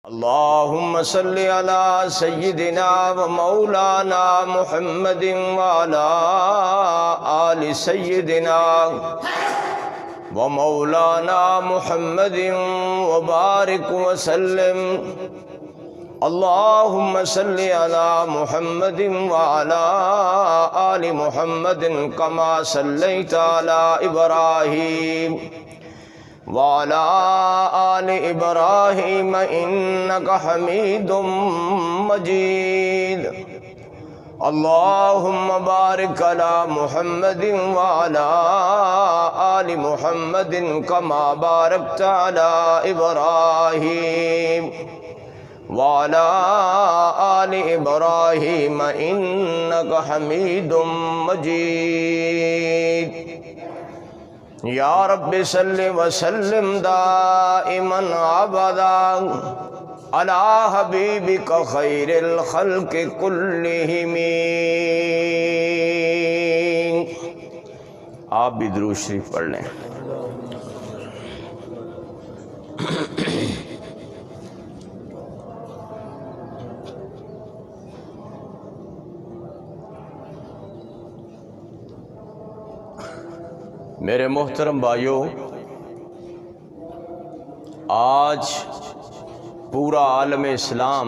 اللهم صل على سيدنا ومولانا محمد وعلى آل سيدنا ومولانا محمد وبارك وسلم. اللهم صل على محمد وعلى آل محمد كما صليت على إبراهيم وعلى آل إبراهيم إنك حميد مجيد. اللهم بارك على محمد وعلى آل محمد كما باركت على إبراهيم وعلى آل إبراهيم إنك حميد مجيد. یا رب صل وسلم دائما ابدا علی حبیبک خیر الخلق کلہم. آپ بھی درود شریف پڑھ لیں. میرے محترم بھائیو، آج پورا عالم اسلام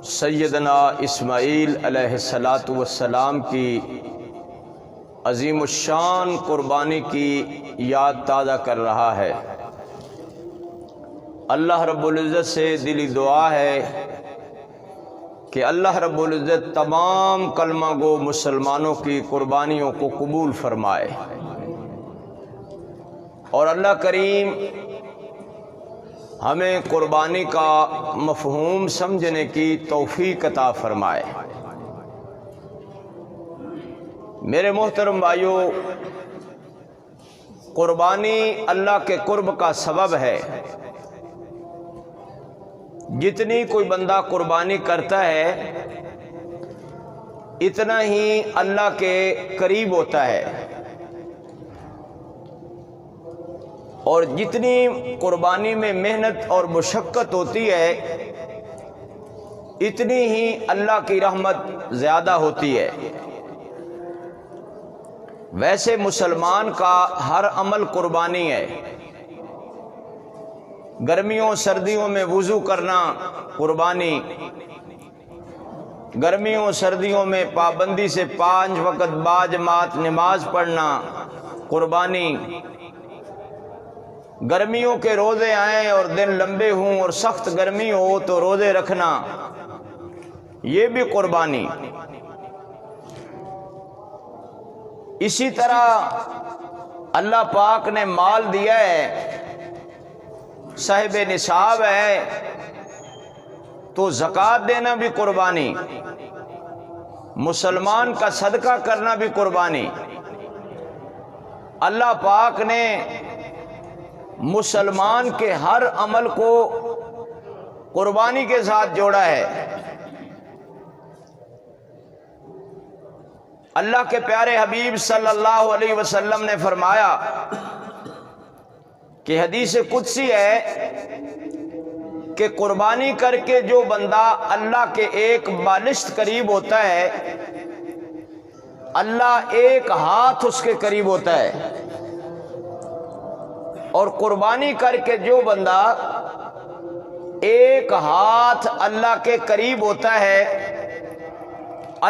سیدنا اسماعیل علیہ السلام کی عظیم الشان قربانی کی یاد تازہ کر رہا ہے. اللہ رب العزت سے دلی دعا ہے کہ اللہ رب العزت تمام کلمہ گو مسلمانوں کی قربانیوں کو قبول فرمائے، اور اللہ کریم ہمیں قربانی کا مفہوم سمجھنے کی توفیق عطا فرمائے. میرے محترم بھائیو، قربانی اللہ کے قرب کا سبب ہے. جتنی کوئی بندہ قربانی کرتا ہے اتنا ہی اللہ کے قریب ہوتا ہے، اور جتنی قربانی میں محنت اور مشقت ہوتی ہے اتنی ہی اللہ کی رحمت زیادہ ہوتی ہے. ویسے مسلمان کا ہر عمل قربانی ہے. گرمیوں سردیوں میں وضو کرنا قربانی، گرمیوں سردیوں میں پابندی سے 5 وقت باجماعت نماز پڑھنا قربانی، گرمیوں کے روزے آئیں اور دن لمبے ہوں اور سخت گرمی ہو تو روزے رکھنا، یہ بھی قربانی. اسی طرح اللہ پاک نے مال دیا ہے، صاحب نصاب ہے، تو زکوٰۃ دینا بھی قربانی، مسلمان کا صدقہ کرنا بھی قربانی. اللہ پاک نے مسلمان کے ہر عمل کو قربانی کے ساتھ جوڑا ہے. اللہ کے پیارے حبیب صلی اللہ علیہ وسلم نے فرمایا کہ حدیث قدسی ہے کہ قربانی کر کے جو بندہ اللہ کے ایک بالشت قریب ہوتا ہے، اللہ ایک ہاتھ اس کے قریب ہوتا ہے. اور قربانی کر کے جو بندہ ایک ہاتھ اللہ کے قریب ہوتا ہے،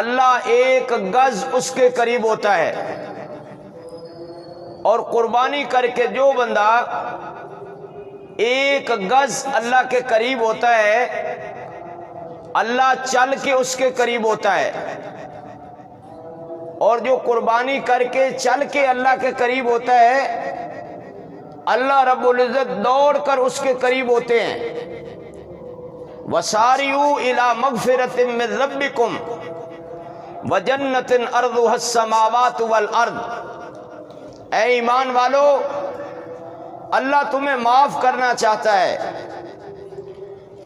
اللہ ایک گز اس کے قریب ہوتا ہے. اور قربانی کر کے جو بندہ ایک گز اللہ کے قریب ہوتا ہے، اللہ چل کے اس کے قریب ہوتا ہے. اور جو قربانی کر کے چل کے اللہ کے قریب ہوتا ہے، اللہ رب العزت دوڑ کر اس کے قریب ہوتے ہیں. وَسَارِعُوا إِلَى مَغْفِرَةٍ مِّن رَبِّكُمْ وَجَنَّةٍ أَرْضُهَا السَّمَاوَاتُ وَالْأَرْضُ. اے ایمان والو، اللہ تمہیں معاف کرنا چاہتا ہے،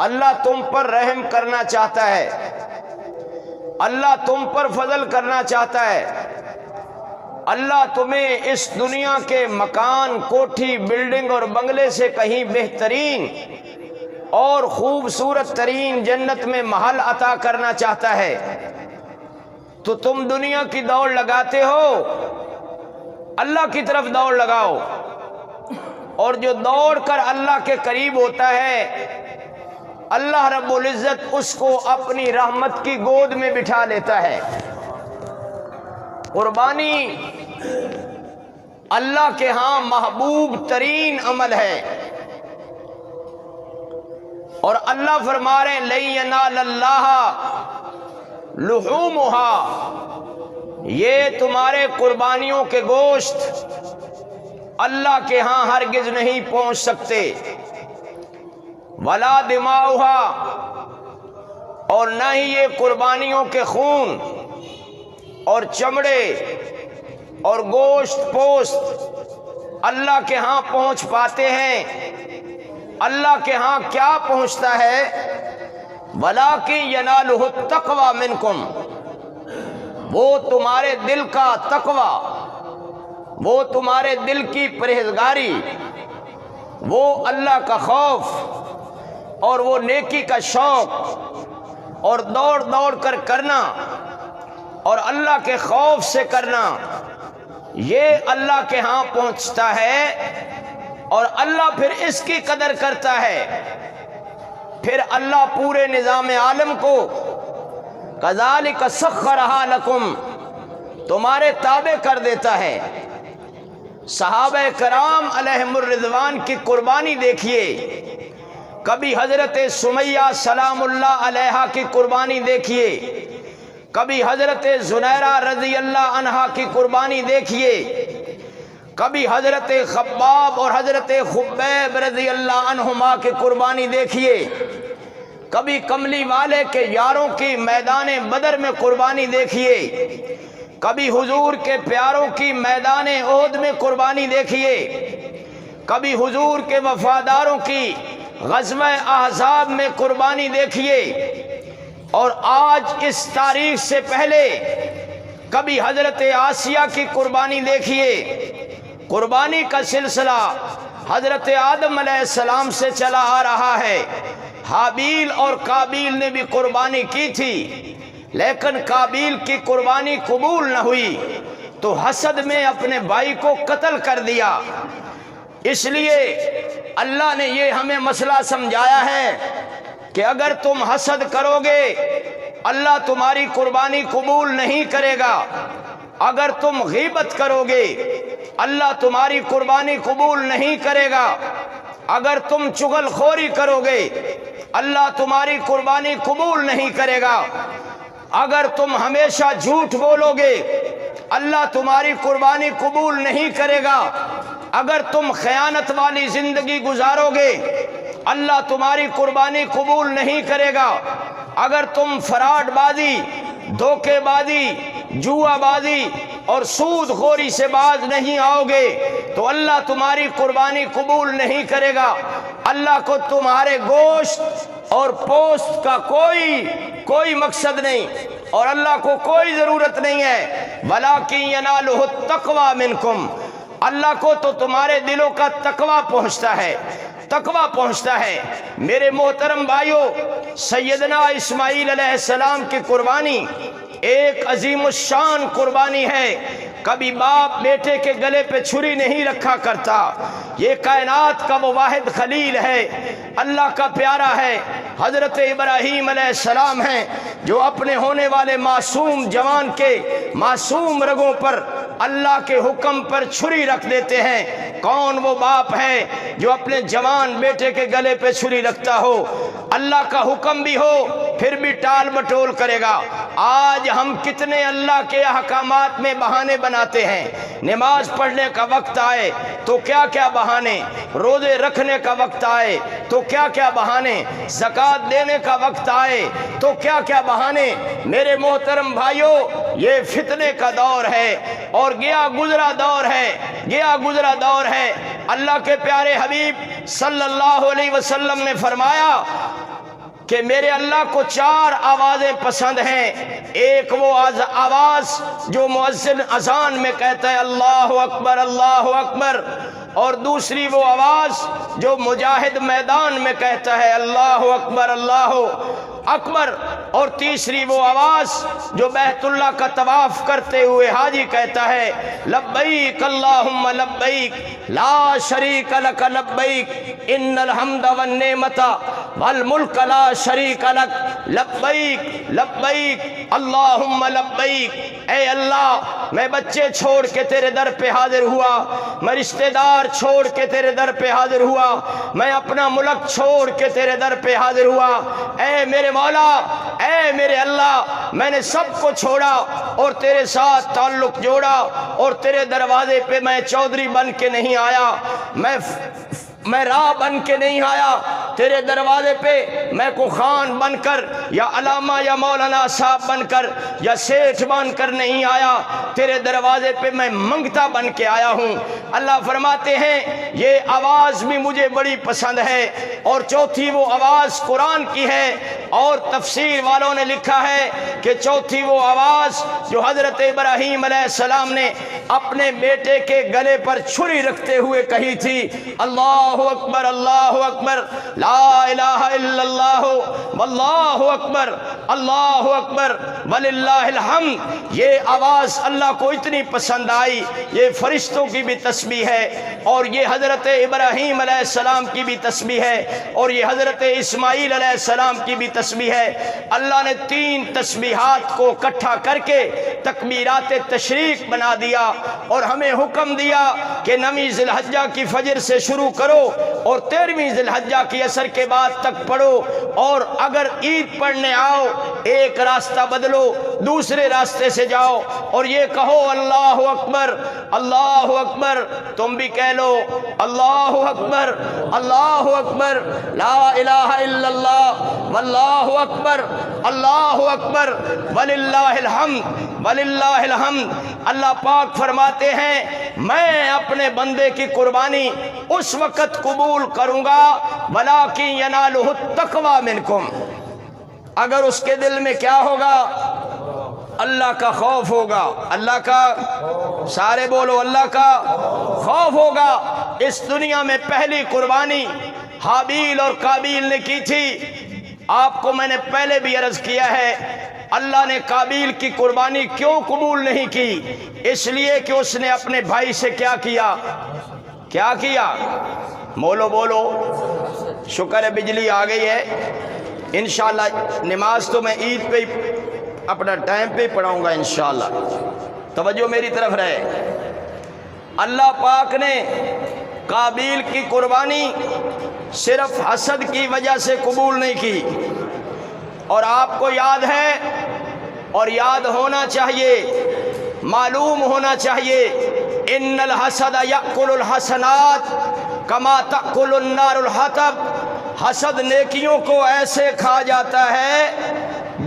اللہ تم پر رحم کرنا چاہتا ہے، اللہ تم پر فضل کرنا چاہتا ہے. اللہ تمہیں اس دنیا کے مکان، کوٹھی، بلڈنگ اور بنگلے سے کہیں بہترین اور خوبصورت ترین جنت میں محل عطا کرنا چاہتا ہے، تو تم دنیا کی دوڑ لگاتے ہو، اللہ کی طرف دوڑ لگاؤ، اور جو دوڑ کر اللہ کے قریب ہوتا ہے اللہ رب العزت اس کو اپنی رحمت کی گود میں بٹھا لیتا ہے۔ قربانی اللہ کے ہاں محبوب ترین عمل ہے، اور اللہ فرما رہے ہیں لَن يَنَالَ اللَّهَ لُحُومُهَا، یہ تمہارے قربانیوں کے گوشت اللہ کے ہاں ہرگز نہیں پہنچ سکتے، وَلَا دِمَاؤُهَا، اور نہ ہی یہ قربانیوں کے خون اور چمڑے اور گوشت پوست اللہ کے ہاں پہنچ پاتے ہیں۔ اللہ کے ہاں کیا پہنچتا ہے؟ وَلَٰكِن يَنَالُهُ التَّقْوَىٰ مِنْكُمْ، وہ تمہارے دل کا تقوی، وہ تمہارے دل کی پرہیزگاری، وہ اللہ کا خوف اور وہ نیکی کا شوق اور دوڑ دوڑ کر کرنا اور اللہ کے خوف سے کرنا، یہ اللہ کے ہاں پہنچتا ہے، اور اللہ پھر اس کی قدر کرتا ہے۔ پھر اللہ پورے نظام عالم کو کذالک سخرھا لکم، تمہارے تابع کر دیتا ہے۔ صحابہ کرام علیہم الرضوان کی قربانی دیکھیے، کبھی حضرت سمیہ سلام اللہ علیہا کی قربانی دیکھیے، کبھی حضرت زنیرہ رضی اللہ عنہا کی قربانی دیکھیے، کبھی حضرت خباب اور حضرت خبیب رضی اللہ عنہما کی قربانی دیکھیے، کبھی کملی والے کے یاروں کی میدان بدر میں قربانی دیکھیے، کبھی حضور کے پیاروں کی میدان احد میں قربانی دیکھیے، کبھی حضور کے وفاداروں کی غزوہ احزاب میں قربانی دیکھیے، اور آج اس تاریخ سے پہلے کبھی حضرت آسیہ کی قربانی دیکھیے۔ قربانی کا سلسلہ حضرت آدم علیہ السلام سے چلا آ رہا ہے۔ حابیل اور قابیل نے بھی قربانی کی تھی، لیکن قابیل کی قربانی قبول نہ ہوئی تو حسد میں اپنے بھائی کو قتل کر دیا۔ اس لیے اللہ نے یہ ہمیں مسئلہ سمجھایا ہے کہ اگر تم حسد کرو گے اللہ تمہاری قربانی قبول نہیں کرے گا، اگر تم غیبت کرو گے اللہ تمہاری قربانی قبول نہیں کرے گا، اگر تم چغل خوری کرو گے اللہ تمہاری قربانی قبول نہیں کرے گا، اگر تم ہمیشہ جھوٹ بولو گے اللہ تمہاری قربانی قبول نہیں کرے گا، اگر تم خیانت والی زندگی گزارو گے اللہ تمہاری قربانی قبول نہیں کرے گا، اگر تم فراڈ بازی، دھوکے بازی، جوا بازی اور سود خوری سے باز نہیں آؤ گے تو اللہ تمہاری قربانی قبول نہیں کرے گا۔ اللہ کو تمہارے گوشت اور پوست کا کوئی مقصد نہیں، اور اللہ کو کوئی ضرورت نہیں ہے۔ وَلَٰكِن يَنَالُهُ التَّقْوَىٰ مِنْكُمْ، اللہ کو تو تمہارے دلوں کا تقوی پہنچتا ہے، تقوی پہنچتا ہے۔ میرے محترم بھائیو، سیدنا اسماعیل علیہ السلام کی قربانی ایک عظیم الشان قربانی ہے۔ کبھی باپ بیٹے کے گلے پہ چھری نہیں رکھا کرتا، یہ کائنات کا وہ واحد خلیل ہے، اللہ کا پیارا ہے، حضرت ابراہیم علیہ السلام ہیں جو اپنے ہونے والے معصوم جوان کے معصوم رگوں پر اللہ کے حکم پر چھری رکھ دیتے ہیں۔ کون وہ باپ ہے جو اپنے جوان بیٹے کے گلے پہ چھری رکھتا ہو؟ اللہ کا حکم بھی ہو پھر بھی ٹال مٹول کرے گا۔ آج ہم کتنے اللہ کے احکامات میں بہانے بناتے ہیں، نماز پڑھنے کا وقت آئے تو کیا کیا بہانے، روزے رکھنے کا وقت آئے تو کیا کیا بہانے، زکوٰۃ دینے کا وقت آئے تو کیا کیا بہانے۔ میرے محترم بھائیو، یہ فتنے کا دور ہے اور گیا گزرا دور ہے، گیا گزرا دور ہے۔ اللہ کے پیارے حبیب صلی اللہ علیہ وسلم نے فرمایا کہ میرے اللہ کو 4 آوازیں پسند ہیں. ایک وہ آواز جو مؤذن اذان میں کہتا ہے اللہ اکبر اللہ اکبر، اور دوسری وہ آواز جو مجاہد میدان میں کہتا ہے اللہ اکبر اللہ اکبر، اور تیسری وہ آواز جو بیت اللہ کا طواف کرتے ہوئے حاجی کہتا ہے لبیک اللہم لبیک لا شریک لک لبیک ان الحمد والنعمت والملک لا شریک لک لبیک لبیک اللہم لبیک. اے اللہ میں بچے چھوڑ کے تیرے در پہ حاضر ہوا، میں رشتہ دار چھوڑ کے تیرے در پہ حاضر ہوا، میں اپنا ملک چھوڑ کے تیرے در پہ حاضر ہوا. اے میرے مولا، اے میرے اللہ، میں نے سب کو چھوڑا اور تیرے ساتھ تعلق جوڑا، اور تیرے دروازے پہ میں چودھری بن کے نہیں آیا، میں راہ بن کے نہیں آیا، تیرے دروازے پہ میں کو خان بن کر یا علامہ یا مولانا صاحب بن کر یا سیٹھ بن کر نہیں آیا، تیرے دروازے پہ میں منگتا بن کے آیا ہوں. اللہ فرماتے ہیں یہ آواز بھی مجھے بڑی پسند ہے. اور چوتھی وہ آواز قرآن کی ہے، اور تفسیر والوں نے لکھا ہے کہ چوتھی وہ آواز جو حضرت ابراہیم علیہ السلام نے اپنے بیٹے کے گلے پر چھری رکھتے ہوئے کہی تھی اللہ اللہ اکبر لا الہ الا اللہ واللہ اکبر اللہ اکبر وللہ الحمد. یہ آواز اللہ کو اتنی پسند آئی، یہ فرشتوں کی بھی تسبیح ہے، اور یہ حضرت ابراہیم علیہ السلام کی بھی تسبیح ہے، اور یہ حضرت اسماعیل علیہ السلام کی بھی تسبیح ہے. اللہ نے 3 تسبیحات کو اکٹھا کر کے تکبیرات تشریق بنا دیا، اور ہمیں حکم دیا کہ 9 ذی الحجہ کی فجر سے شروع کرو اور 13 ذی الحجہ کی عصر کے بعد تک پڑھو. اور اگر عید پڑھنے آؤ ایک راستہ بدلو، دوسرے راستے سے جاؤ اور یہ کہو اللہ اکبر اللہ اکبر. تم بھی کہہ لو اللہ اکبر اللہ اکبر لا الہ الا اللہ واللہ اکبر اللہ اکبر وللہ الحمد وللہ الحمد. اللہ پاک فرماتے ہیں میں اپنے بندے کی قربانی اس وقت قبول کروں گا وَلَٰكِن يَنَالُهُ التَّقْوَىٰ مِنْكُمْ، اگر اس کے دل میں کیا ہوگا؟ اللہ کا خوف ہوگا. اللہ کا، سارے بولو، اللہ کا خوف ہوگا. اس دنیا میں پہلی قربانی حابیل اور قابیل نے کی تھی. آپ کو میں نے پہلے بھی عرض کیا ہے اللہ نے قابیل کی قربانی کیوں قبول نہیں کی؟ اس لیے کہ اس نے اپنے بھائی سے کیا کیا؟ کیا کیا؟ بولو بولو. شکر ہے بجلی آ گئی ہے. انشاءاللہ نماز تو میں عید پہ ہی اپنا ٹائم پہ پڑھاؤں گا انشاءاللہ. توجہ میری طرف رہے. اللہ پاک نے قابیل کی قربانی صرف حسد کی وجہ سے قبول نہیں کی. اور آپ کو یاد ہے اور یاد ہونا چاہیے، معلوم ہونا چاہیے، ان الحسد یأکل الحسنات کما تأکل النار الحطب. حسد نیکیوں کو ایسے کھا جاتا ہے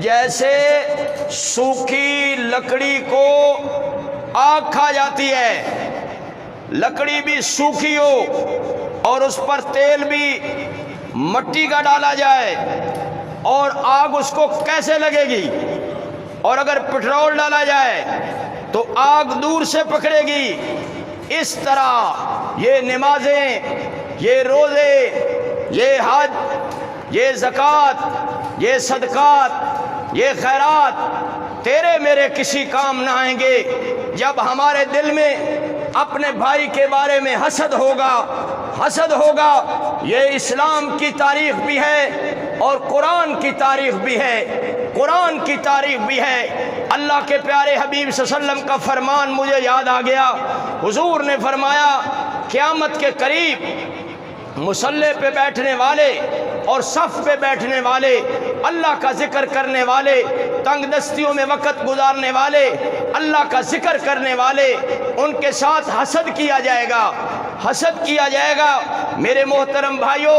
جیسے سوکھی لکڑی کو آگ کھا جاتی ہے. لکڑی بھی سوکھی ہو اور اس پر تیل بھی مٹی کا ڈالا جائے اور آگ اس کو کیسے لگے گی؟ اور اگر پٹرول ڈالا جائے تو آگ دور سے پکڑے گی. اس طرح یہ نمازیں، یہ روزے، یہ حج، یہ زکوٰۃ، یہ صدقات، یہ خیرات تیرے میرے کسی کام نہ آئیں گے جب ہمارے دل میں اپنے بھائی کے بارے میں حسد ہوگا. حسد ہوگا. یہ اسلام کی تاریخ بھی ہے اور قرآن کی تاریخ بھی ہے. قرآن کی تاریخ بھی ہے. اللہ کے پیارے حبیب صلی اللہ علیہ وسلم کا فرمان مجھے یاد آ گیا. حضور نے فرمایا قیامت کے قریب مصلی پہ بیٹھنے والے اور صف پہ بیٹھنے والے، اللہ کا ذکر کرنے والے، تنگ دستیوں میں وقت گزارنے والے، اللہ کا ذکر کرنے والے، ان کے ساتھ حسد کیا جائے گا. حسد کیا جائے گا. میرے محترم بھائیوں،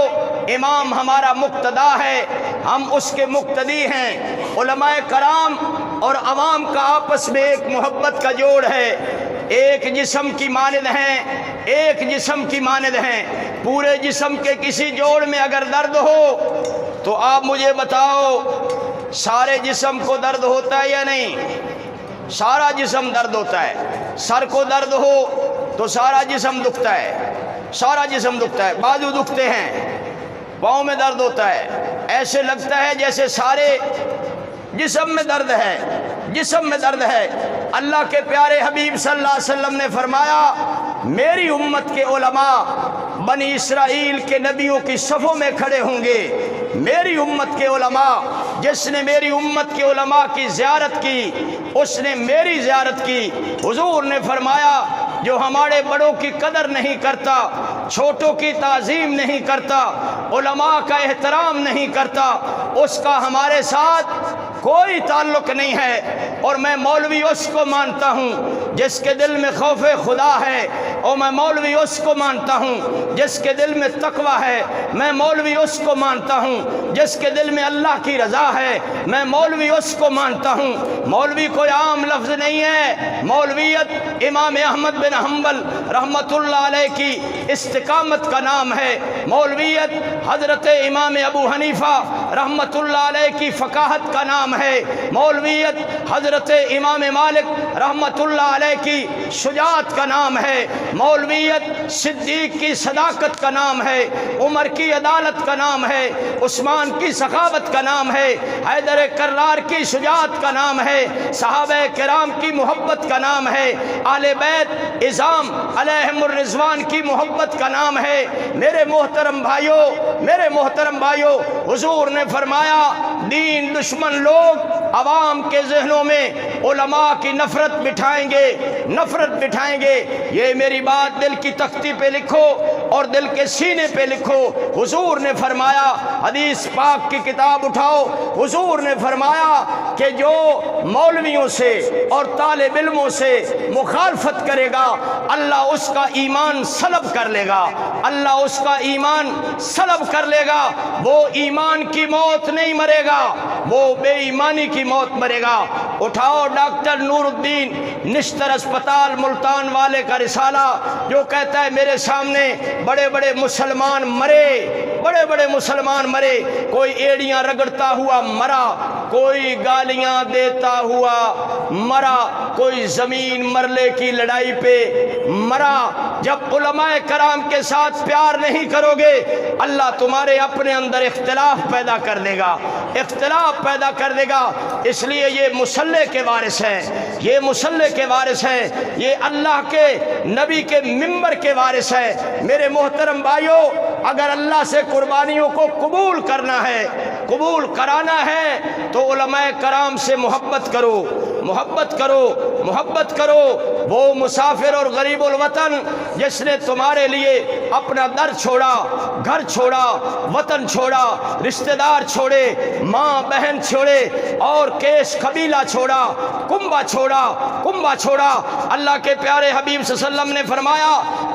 امام ہمارا مقتدا ہے، ہم اس کے مقتدی ہیں. علماء کرام اور عوام کا آپس میں ایک محبت کا جوڑ ہے. ایک جسم کی مانند ہیں، ایک جسم کی مانند ہیں. پورے جسم کے کسی جوڑ میں اگر درد ہو تو آپ مجھے بتاؤ سارے جسم کو درد ہوتا ہے یا نہیں؟ سارا جسم درد ہوتا ہے۔ سر کو درد ہو تو سارا جسم دکھتا ہے، سارا جسم دکھتا ہے، بازو دکھتے ہیں، پاؤں میں درد ہوتا ہے، ایسے لگتا ہے جیسے سارے جسم میں درد ہے، جسم میں درد ہے۔ اللہ کے پیارے حبیب صلی اللہ علیہ وسلم نے فرمایا میری امت کے علماء بنی اسرائیل کے نبیوں کی صفوں میں کھڑے ہوں گے۔ میری امت کے علماء، جس نے میری امت کے علماء کی زیارت کی اس نے میری زیارت کی۔ حضور نے فرمایا جو ہمارے بڑوں کی قدر نہیں کرتا، چھوٹوں کی تعظیم نہیں کرتا، علماء کا احترام نہیں کرتا، اس کا ہمارے ساتھ کوئی تعلق نہیں ہے۔ اور میں مولوی اس کو مانتا ہوں جس کے دل میں خوف خدا ہے، اور میں مولوی اس کو مانتا ہوں جس کے دل میں تقوی ہے، میں مولوی اس کو مانتا ہوں جس کے دل میں اللہ کی رضا ہے، میں مولوی اس کو مانتا ہوں۔ مولوی کوئی عام لفظ نہیں ہے، مولویت امام احمد بن حنبل رحمۃ اللہ علیہ کی استقامت کا نام ہے، مولویت حضرت امام ابو حنیفہ رحمۃ اللہ علیہ کی فقاہت کا نام ہے، مولویت حضرت امام مالک رحمۃ اللہ علیہ کی شجاعت کا نام ہے، مولویت صدیق کی صداقت کا نام ہے، عمر کی عدالت کا نام ہے، عثمان کی سخاوت کا نام ہے، حیدر کرار کی شجاعت کا نام ہے، صحابہ کرام کی محبت کا نام ہے، آل بیت اعظام علیہم الرضوان کی محبت کا نام ہے۔ میرے محترم بھائیوں، میرے محترم بھائیوں، حضور نے فرمایا دین دشمن لوگ عوام کے ذہنوں میں علماء کی نفرت بٹھائیں گے، نفرت بٹھائیں گے۔ یہ میری بات دل کی تختی پہ لکھو اور دل کے سینے پہ لکھو۔ حضور نے فرمایا، حدیث پاک کی کتاب اٹھاؤ، حضور نے فرمایا کہ جو مولویوں سے اور طالب علموں سے مخالفت کرے گا اللہ اس کا ایمان سلب کر لے گا، اللہ اس کا ایمان سلب کر لے گا۔ وہ ایمان کی موت نہیں مرے گا، وہ بے ایمانی کی موت مرے گا۔ اٹھاؤ ڈاکٹر نور الدین نشتر اسپتال ملتان والے کا رسالہ جو کہتا ہے میرے سامنے بڑے بڑے مسلمان مرے، بڑے بڑے مسلمان مرے، کوئی ایڑیاں رگڑتا ہوا مرا، کوئی گالیاں دیتا ہوا مرا، کوئی زمین مرلے کی لڑائی پہ مرا۔ جب علماء کرام کے ساتھ پیار نہیں کرو گے اللہ تمہارے اپنے اندر اختلاف پیدا کر دے گا، اختلاف پیدا کر دے گا۔ اس لیے یہ مصلی کے وارث ہیں، یہ مصلی کے وارث ہیں، یہ اللہ کے نبی کے منبر کے وارث ہیں۔ میرے محترم بھائیوں، اگر اللہ سے قربانیوں کو قبول کرنا ہے، قبول کرانا ہے تو علماء کرام سے محبت کرو، محبت کرو، محبت کرو۔ وہ مسافر اور غریب الوطن جس نے تمہارے لیے اپنا در چھوڑا، گھر چھوڑا، وطن چھوڑا، رشتہ دار چھوڑے، ماں بہن چھوڑے اور کیش قبیلہ چھوڑا، کنبہ چھوڑا، کنبہ چھوڑا۔ اللہ کے پیارے حبیب صلی اللہ علیہ وسلم نے فرمایا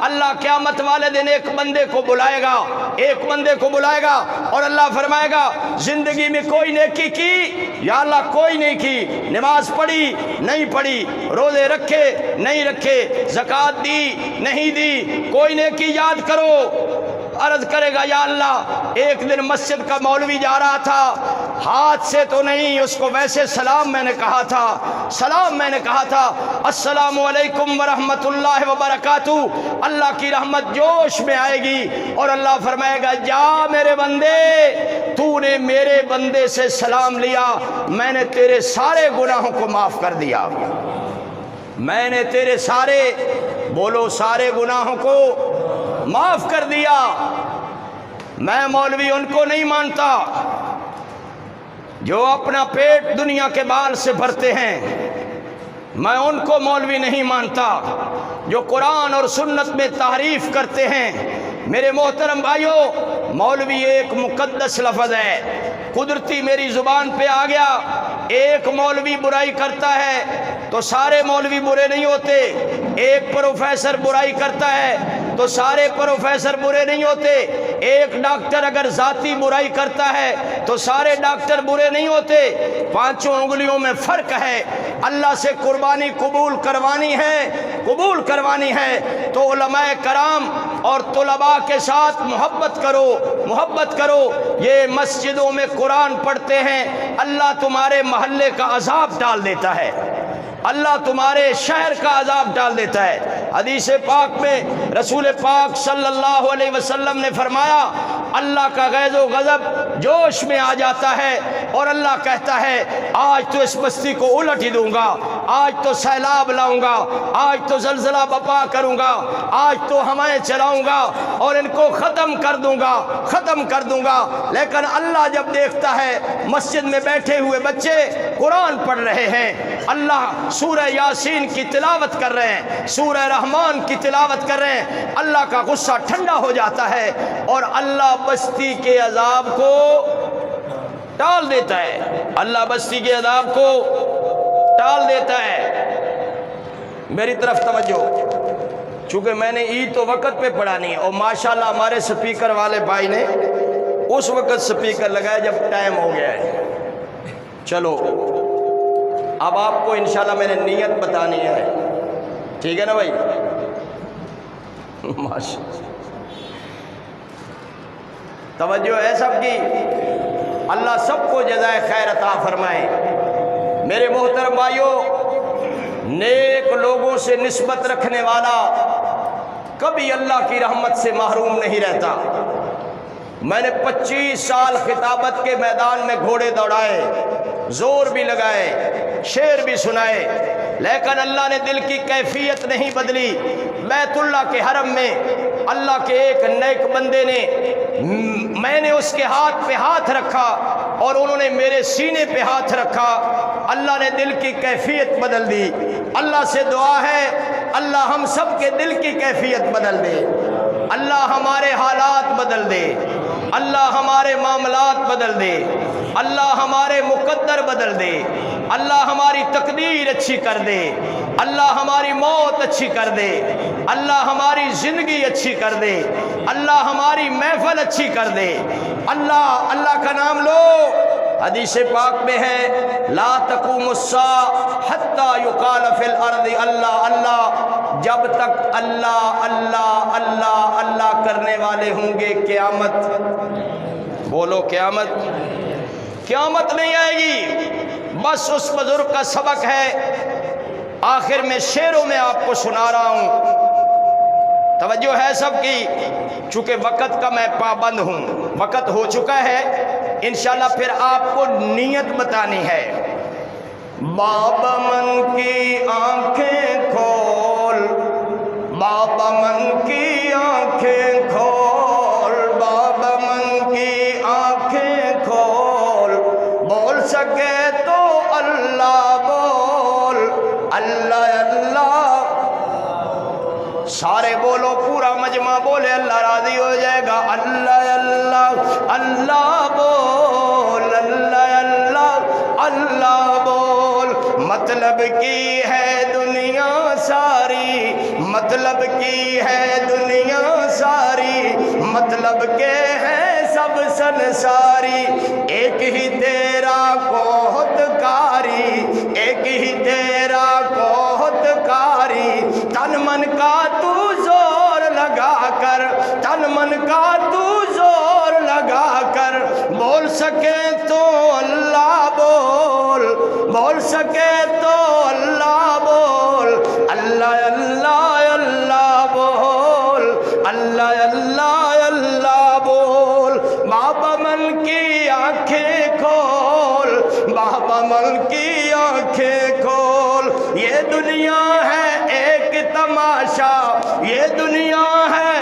اللہ قیامت والے دن ایک بندے کو بلائے گا، ایک بندے کو بلائے گا اور اللہ فرمائے گا زندگی میں کوئی نیکی کی یا اللہ کوئی نہیں کی، نماز پڑھی نہیں پڑھی، روزے رکھے نہیں رکھے، زکوٰۃ دی نہیں دی، کوئی نیکی یاد کرو۔ عرض کرے گا یا اللہ ایک دن مسجد کا مولوی جا رہا تھا، ہاتھ سے تو نہیں، اس کو ویسے سلام میں نے کہا تھا، سلام میں نے کہا تھا، السلام علیکم ورحمۃ اللہ وبرکاتہ۔ اللہ کی رحمت جوش میں آئے گی اور اللہ فرمائے گا جا میرے بندے، تو نے میرے بندے سے سلام لیا، میں نے تیرے سارے گناہوں کو معاف کر دیا، میں نے تیرے سارے، بولو سارے گناہوں کو معاف کر دیا۔ میں مولوی ان کو نہیں مانتا جو اپنا پیٹ دنیا کے بال سے بھرتے ہیں، میں ان کو مولوی نہیں مانتا جو قرآن اور سنت میں تعریف کرتے ہیں۔ میرے محترم بھائیوں، مولوی ایک مقدس لفظ ہے، قدرتی میری زبان پہ آ گیا۔ ایک مولوی برائی کرتا ہے تو سارے مولوی برے نہیں ہوتے، ایک پروفیسر برائی کرتا ہے تو سارے پروفیسر برے نہیں ہوتے، ایک ڈاکٹر اگر ذاتی برائی کرتا ہے تو سارے ڈاکٹر برے نہیں ہوتے، پانچوں انگلیوں میں فرق ہے۔ اللہ سے قربانی قبول کروانی ہے، قبول کروانی ہے تو علماء کرام اور طلباء کے ساتھ محبت کرو. یہ مسجدوں میں قرآن پڑھتے ہیں، اللہ تمہارے محلے کا عذاب ڈال دیتا ہے، اللہ تمہارے شہر کا عذاب ڈال دیتا ہے. حدیث پاک میں رسول پاک صلی اللہ علیہ وسلم نے فرمایا اللہ کا غیظ و غضب جوش میں آ جاتا ہے اور اللہ کہتا ہے آج تو اس بستی کو الٹ ہی دوں گا، آج تو سیلاب لاؤں گا، آج تو زلزلہ بپا کروں گا، آج تو ہوائیں چلاؤں گا اور ان کو ختم کر دوں گا. لیکن اللہ جب دیکھتا ہے مسجد میں بیٹھے ہوئے بچے قرآن پڑھ رہے ہیں، اللہ سورہ یاسین کی تلاوت کر رہے ہیں، سورہ رحمان کی تلاوت کر رہے ہیں، اللہ کا غصہ ٹھنڈا ہو جاتا ہے اور اللہ بستی کے عذاب کو ٹال دیتا ہے. اللہ بستی کے عذاب کو ٹال دیتا ہے. میری طرف توجہ، چونکہ میں نے عید تو وقت پہ پڑھانی ہے اور ماشاءاللہ ہمارے سپیکر والے بھائی نے اس وقت سپیکر لگایا جب ٹائم ہو گیا ہے. چلو اب آپ کو انشاءاللہ میں نے نیت بتانی ہے، ٹھیک ہے نا بھائی؟ ماشاءاللہ توجہ ہے سب کی. اللہ سب کو جزائے خیر عطا فرمائے. میرے محترم بھائیوں، نیک لوگوں سے نسبت رکھنے والا کبھی اللہ کی رحمت سے محروم نہیں رہتا. میں نے 25 سال خطابت کے میدان میں گھوڑے دوڑائے، زور بھی لگائے، شعر بھی سنائے، لیکن اللہ نے دل کی کیفیت نہیں بدلی. بیت اللہ کے حرم میں اللہ کے ایک نیک بندے نے، میں نے اس کے ہاتھ پہ ہاتھ رکھا اور انہوں نے میرے سینے پہ ہاتھ رکھا، اللہ نے دل کی کیفیت بدل دی. اللہ سے دعا ہے اللہ ہم سب کے دل کی کیفیت بدل دے، اللہ ہمارے حالات بدل دے، اللہ ہمارے معاملات بدل دے، اللہ ہمارے مقدر بدل دے، اللہ ہماری تقدیر اچھی کر دے، اللہ ہماری موت اچھی کر دے، اللہ ہماری زندگی اچھی کر دے، اللہ ہماری محفل اچھی کر دے. اللہ کا نام لو. حدیث پاک میں ہے لا تقوم الساعة حتى يقال في الارض اللہ، جب تک اللہ کرنے والے ہوں گے قیامت، بولو قیامت نہیں آئے گی. بس اس بزرگ کا سبق ہے، آخر میں شعروں میں آپ کو سنا رہا ہوں. توجہ ہے سب کی، چونکہ وقت کا میں پابند ہوں، وقت ہو چکا ہے. انشاءاللہ پھر آپ کو نیت بتانی ہے. بابا من کی آنکھیں کھول، بابا من کی آنکھیں کھول، بابا من کی آنکھیں کھول، بول سکے تو اللہ بول، اللہ اللہ. سارے بولو، پورا مجمع بولے، اللہ راضی ہو جائے گا. اللہ اللہ اللہ بول، اللہ اللہ اللہ بول. مطلب کی ہے دنیا ساری، مطلب کی ہے دنیا ساری، مطلب کے ہے سب سنساری. ایک ہی تیرا کوہت کاری، ایک ہی تیرا کوہت کاری. تن من کا تو زور لگا کر، تن من کا تو زور لگا کر، بول سکے تو اللہ بول، بول سکے تو اللہ بول، اللہ اللہ اللہ بول، اللہ اللہ اللہ بول. بابا من کی آنکھیں کھول، بابا من کی آنکھیں کھول. یہ دنیا ہے ایک تماشا، یہ دنیا ہے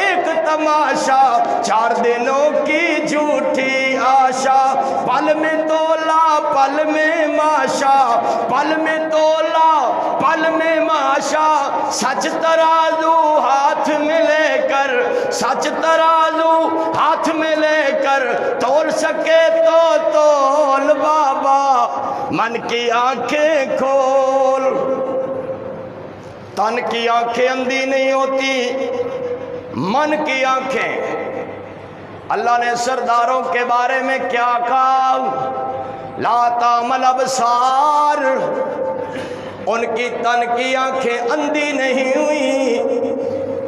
ایک تماشا، 4 دنوں کی جھوٹی آشا. پل میں تولا پل میں ماشا، پل میں تولا پل میں ماشا. سچ ترازو ہاتھ میں لے کر، سچ ترازو ہاتھ میں لے کر، تول سکے تو تول بابا من کی آنکھیں کھول. تن کی آنکھیں اندھی نہیں ہوتی، من کی آنکھیں. اللہ نے سرداروں کے بارے میں کیا کہا؟ لا تعمل ابصار، ان کی تن کی آنکھیں اندھی نہیں ہوئی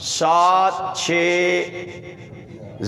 7-6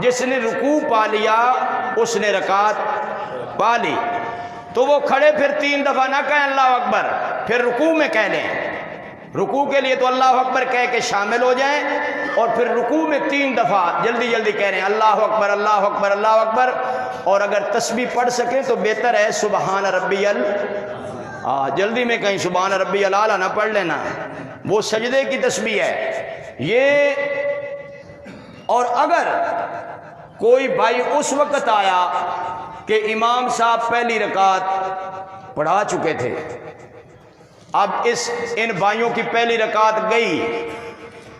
جس نے رکوع پا لیا اس نے رکعت پا لی۔ تو وہ کھڑے پھر 3 دفعہ نہ کہیں اللہ اکبر، پھر رکوع میں کہہ لیں۔ رکوع کے لیے تو اللہ اکبر کہہ کے شامل ہو جائیں، اور پھر رکوع میں 3 دفعہ جلدی جلدی کہہ رہے ہیں اللہ اکبر اللہ اکبر اللہ اکبر۔ اور اگر تسبیح پڑھ سکیں تو بہتر ہے سبحان ربی جلدی میں کہیں سبحان ربی الاعلیٰ نہ پڑھ لینا، وہ سجدے کی تسبیح ہے یہ۔ اور اگر کوئی بھائی اس وقت آیا کہ امام صاحب پہلی رکعت پڑھا چکے تھے، اب ان بھائیوں کی پہلی رکعت گئی،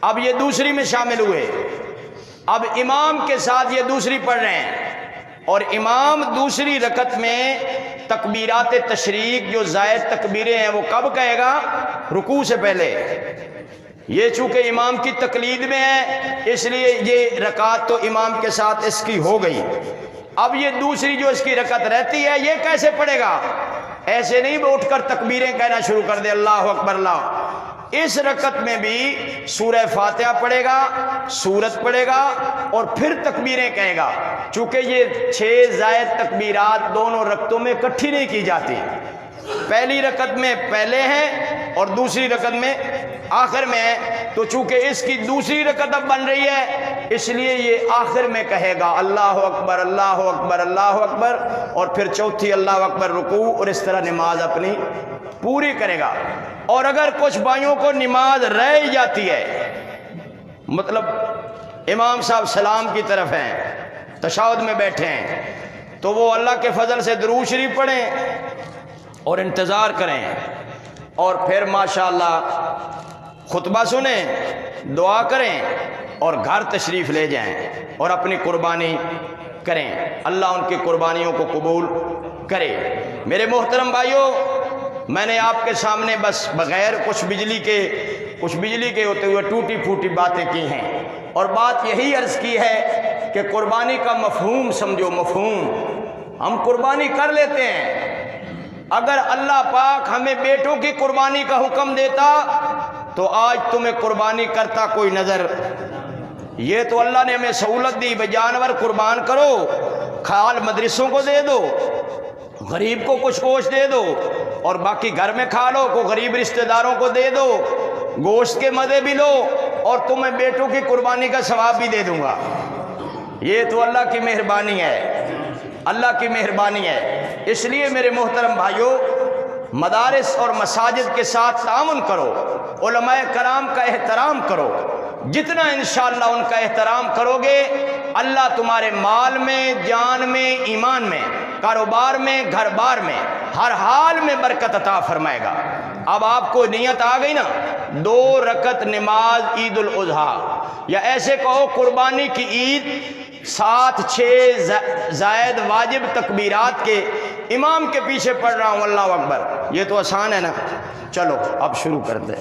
اب یہ دوسری میں شامل ہوئے، اب امام کے ساتھ یہ دوسری پڑھ رہے ہیں، اور امام دوسری رکعت میں تکبیرات تشریق جو زائد تکبیریں ہیں وہ کب کہے گا؟ رکوع سے پہلے۔ یہ چونکہ امام کی تقلید میں ہے اس لیے یہ رکعت تو امام کے ساتھ اس کی ہو گئی۔ اب یہ دوسری جو اس کی رکعت رہتی ہے یہ کیسے پڑھے گا؟ ایسے نہیں وہ اٹھ کر تکبیریں کہنا شروع کر دے اللہ اکبر اللہ۔ اس رکعت میں بھی سورہ فاتحہ پڑھے گا، سورت پڑھے گا، اور پھر تکبیریں کہے گا، چونکہ یہ 6 زائد تکبیرات دونوں رکعتوں میں اکٹھی نہیں کی جاتی، پہلی رکعت میں پہلے ہیں اور دوسری رکعت میں آخر میں ہے، تو چونکہ اس کی دوسری رکعت اب بن رہی ہے اس لیے یہ آخر میں کہے گا اللہ اکبر اللہ اکبر اللہ اکبر، اور پھر چوتھی اللہ اکبر رکوع، اور اس طرح نماز اپنی پوری کرے گا۔ اور اگر کچھ بھائیوں کو نماز رہ جاتی ہے، مطلب امام صاحب سلام کی طرف ہیں، تشہد میں بیٹھے ہیں، تو وہ اللہ کے فضل سے درود شریف پڑھیں اور انتظار کریں، اور پھر ماشاءاللہ خطبہ سنیں، دعا کریں، اور گھر تشریف لے جائیں اور اپنی قربانی کریں، اللہ ان کی قربانیوں کو قبول کرے۔ میرے محترم بھائیوں، میں نے آپ کے سامنے بس بغیر کچھ بجلی کے ہوتے ہوئے ٹوٹی پھوٹی باتیں کی ہیں، اور بات یہی عرض کی ہے کہ قربانی کا مفہوم سمجھو، مفہوم ہم قربانی کر لیتے ہیں، اگر اللہ پاک ہمیں بیٹوں کی قربانی کا حکم دیتا تو آج تمہیں قربانی کرتا کوئی نظر۔ یہ تو اللہ نے ہمیں سہولت دی، بھئی جانور قربان کرو، کھال مدرسوں کو دے دو، غریب کو کچھ گوشت دے دو، اور باقی گھر میں کھا لو، کو غریب رشتہ داروں کو دے دو، گوشت کے مزے بھی لو، اور تمہیں بیٹوں کی قربانی کا ثواب بھی دے دوں گا۔ یہ تو اللہ کی مہربانی ہے، اللہ کی مہربانی ہے۔ اس لیے میرے محترم بھائیوں، مدارس اور مساجد کے ساتھ تعاون کرو، علماء کرام کا احترام کرو، جتنا انشاءاللہ ان کا احترام کرو گے اللہ تمہارے مال میں، جان میں، ایمان میں، کاروبار میں، گھر بار میں، ہر حال میں برکت عطا فرمائے گا۔ اب آپ کو نیت آ گئی نا، 2 رکعت نماز عید الاضحیٰ، یا ایسے کہو قربانی کی عید، 7-6 زائد واجب تکبیرات کے امام کے پیچھے پڑھ رہا ہوں اللہ اکبر، یہ تو آسان ہے نا۔ چلو اب شروع کرتے ہیں۔